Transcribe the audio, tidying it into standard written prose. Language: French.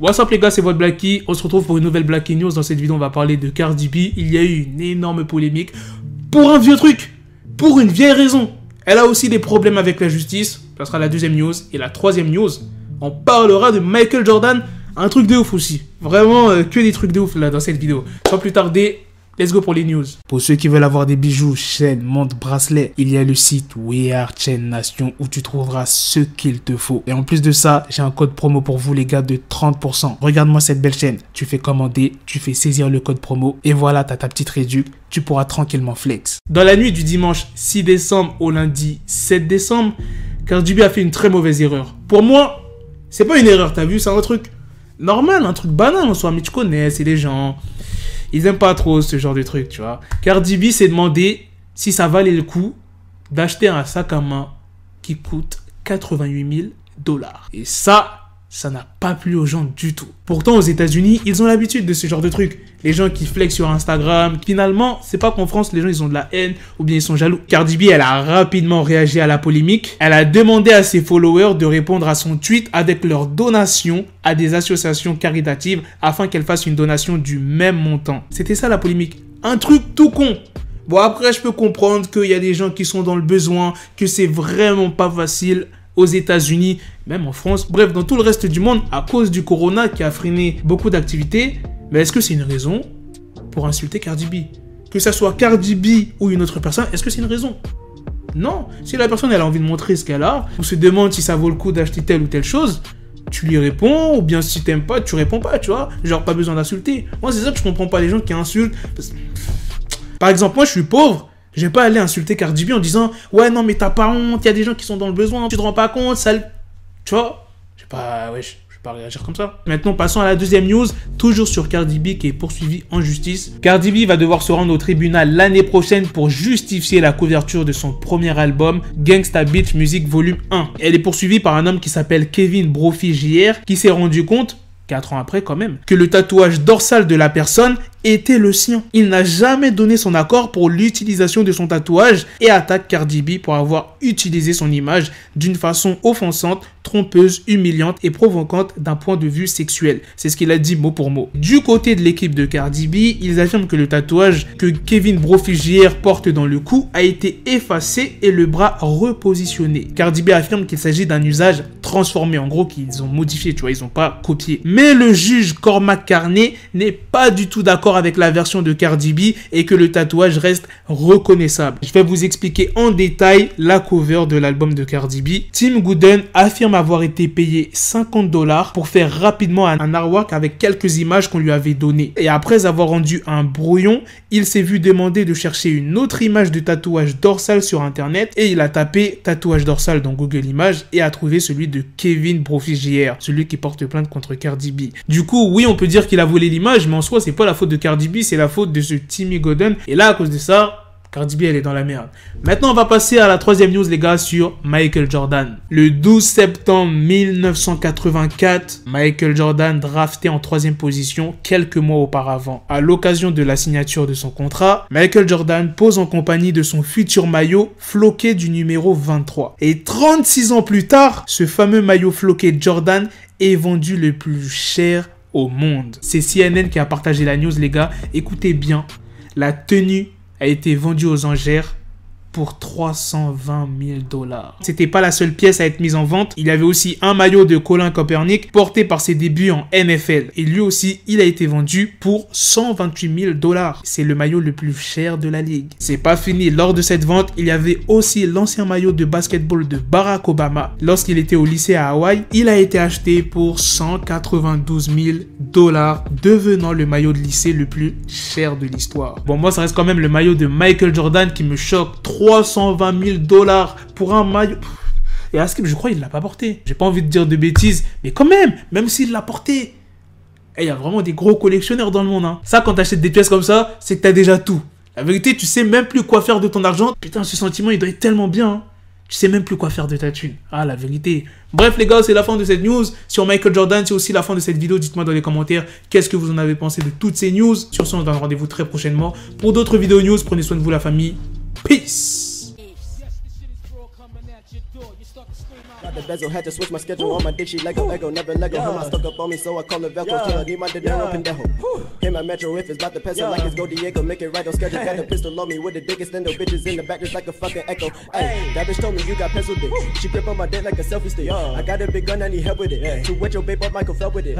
What's up les gars, c'est votre Blacky. On se retrouve pour une nouvelle Blacky News. Dans cette vidéo, on va parler de Cardi B. Il y a eu une énorme polémique pour un vieux truc, pour une vieille raison. Elle a aussi des problèmes avec la justice. Ça sera la deuxième news. Et la troisième news, on parlera de Michael Jordan. Un truc de ouf aussi. Vraiment que des trucs de ouf là dans cette vidéo. Sans plus tarder, let's go pour les news. Pour ceux qui veulent avoir des bijoux, chaînes, montres, bracelets, il y a le site We Are Chain Nation où tu trouveras ce qu'il te faut. Et en plus de ça, j'ai un code promo pour vous les gars de 30%. Regarde-moi cette belle chaîne. Tu fais commander, tu fais saisir le code promo et voilà, t'as ta petite réduction. Tu pourras tranquillement flex. Dans la nuit du dimanche 6 décembre au lundi 7 décembre, Cardi B a fait une très mauvaise erreur. Pour moi, c'est pas une erreur, t'as vu, c'est un truc normal, un truc banal en soi, mais tu connais, c'est les gens... Ils aiment pas trop ce genre de truc, tu vois. Cardi B s'est demandé si ça valait le coup d'acheter un sac à main qui coûte 88 000 $. Et ça n'a pas plu aux gens du tout. Pourtant, aux États-Unis, ils ont l'habitude de ce genre de trucs. Les gens qui flexent sur Instagram. Finalement, c'est pas qu'en France, les gens, ils ont de la haine ou bien ils sont jaloux. Cardi B, elle a rapidement réagi à la polémique. Elle a demandé à ses followers de répondre à son tweet avec leur donation à des associations caritatives afin qu'elle fasse une donation du même montant. C'était ça la polémique. Un truc tout con. Bon, après, je peux comprendre qu'il y a des gens qui sont dans le besoin, que c'est vraiment pas facile aux États-Unis, même en France, bref, dans tout le reste du monde, à cause du corona qui a freiné beaucoup d'activités. Mais est-ce que c'est une raison pour insulter Cardi B? Que ça soit Cardi B ou une autre personne, est-ce que c'est une raison? Non. Si la personne elle a envie de montrer ce qu'elle a, ou se demande si ça vaut le coup d'acheter telle ou telle chose, tu lui réponds, ou bien si t'aimes pas, tu réponds pas, tu vois. Genre, pas besoin d'insulter. Moi, c'est ça que je comprends pas, les gens qui insultent. Par exemple, moi, je suis pauvre. Je vais pas aller insulter Cardi B en disant « Ouais, non, mais t'as pas honte, il y a des gens qui sont dans le besoin, tu te rends pas compte, ça... » Tu vois? Je vais pas réagir comme ça. Maintenant, passons à la deuxième news, toujours sur Cardi B qui est poursuivie en justice. Cardi B va devoir se rendre au tribunal l'année prochaine pour justifier la couverture de son premier album, Gangsta Bitch Music Volume 1. Elle est poursuivie par un homme qui s'appelle Kevin Brophy Jr. qui s'est rendu compte, 4 ans après quand même, que le tatouage dorsal de la personne était le sien. Il n'a jamais donné son accord pour l'utilisation de son tatouage et attaque Cardi B pour avoir utilisé son image d'une façon offensante, trompeuse, humiliante et provocante d'un point de vue sexuel. C'est ce qu'il a dit mot pour mot. Du côté de l'équipe de Cardi B, ils affirment que le tatouage que Kevin Brophy Jr. porte dans le cou a été effacé et le bras repositionné. Cardi B affirme qu'il s'agit d'un usage transformé, en gros qu'ils ont modifié, tu vois, ils n'ont pas copié. Mais le juge Cormac Carney n'est pas du tout d'accord avec la version de Cardi B et que le tatouage reste reconnaissable. Je vais vous expliquer en détail la cover de l'album de Cardi B. Tim Gooden affirme avoir été payé 50 $ pour faire rapidement un artwork avec quelques images qu'on lui avait données. Et après avoir rendu un brouillon, il s'est vu demander de chercher une autre image de tatouage dorsal sur internet et il a tapé tatouage dorsal dans Google Images et a trouvé celui de Kevin Brophy Jr., celui qui porte plainte contre Cardi B. Du coup, oui, on peut dire qu'il a volé l'image, mais en soi, c'est pas la faute de Cardi B, c'est la faute de ce Timmy Gooden. Et là, à cause de ça, Cardi B, elle est dans la merde. Maintenant, on va passer à la troisième news, les gars, sur Michael Jordan. Le 12 septembre 1984, Michael Jordan drafté en 3e position quelques mois auparavant. À l'occasion de la signature de son contrat, Michael Jordan pose en compagnie de son futur maillot floqué du numéro 23. Et 36 ans plus tard, ce fameux maillot floqué Jordan est vendu le plus cher au monde. C'est CNN qui a partagé la news, les gars. Écoutez bien, la tenue a été vendue aux enchères pour 320 000 $. C'était pas la seule pièce à être mise en vente. Il y avait aussi un maillot de Colin Kaepernick porté par ses débuts en NFL. Et lui aussi, il a été vendu pour 128 000 $. C'est le maillot le plus cher de la ligue. C'est pas fini. Lors de cette vente, il y avait aussi l'ancien maillot de basketball de Barack Obama. Lorsqu'il était au lycée à Hawaï, il a été acheté pour 192 000 $, devenant le maillot de lycée le plus cher de l'histoire. Bon, moi, ça reste quand même le maillot de Michael Jordan qui me choque. 320 000 $ pour un maillot. Et Askip, je crois qu'il l'a pas porté. J'ai pas envie de dire de bêtises, mais quand même s'il l'a porté. Il y a vraiment des gros collectionneurs dans le monde. Hein. Ça, quand t'achètes des pièces comme ça, c'est que t'as déjà tout. La vérité, tu sais même plus quoi faire de ton argent. Putain, ce sentiment, il doit être tellement bien. Hein. Tu sais même plus quoi faire de ta thune. Ah, la vérité. Bref, les gars, c'est la fin de cette news. Sur Michael Jordan, c'est aussi la fin de cette vidéo. Dites-moi dans les commentaires qu'est-ce que vous en avez pensé de toutes ces news. Sur ce, on se donne rendez-vous très prochainement pour d'autres vidéos news. Prenez soin de vous, la famille. Peace. the bezel. Had to switch my schedule on my dick. She Lego, never Lego. Her mind stuck up on me, so I call her Velcro. Till I need my dinero pendejo. Hit my metro if it's about to peso like it's Go Diego. Make it right on schedule. Got a pistol on me with the dick extendo. Bitches in the back just like a fucking echo. Hey, that bitch told me you got pencil dick. She grip on my dick like a selfie stick. I got a big gun, I need help with it. To wet your babe up, Michael fell with it.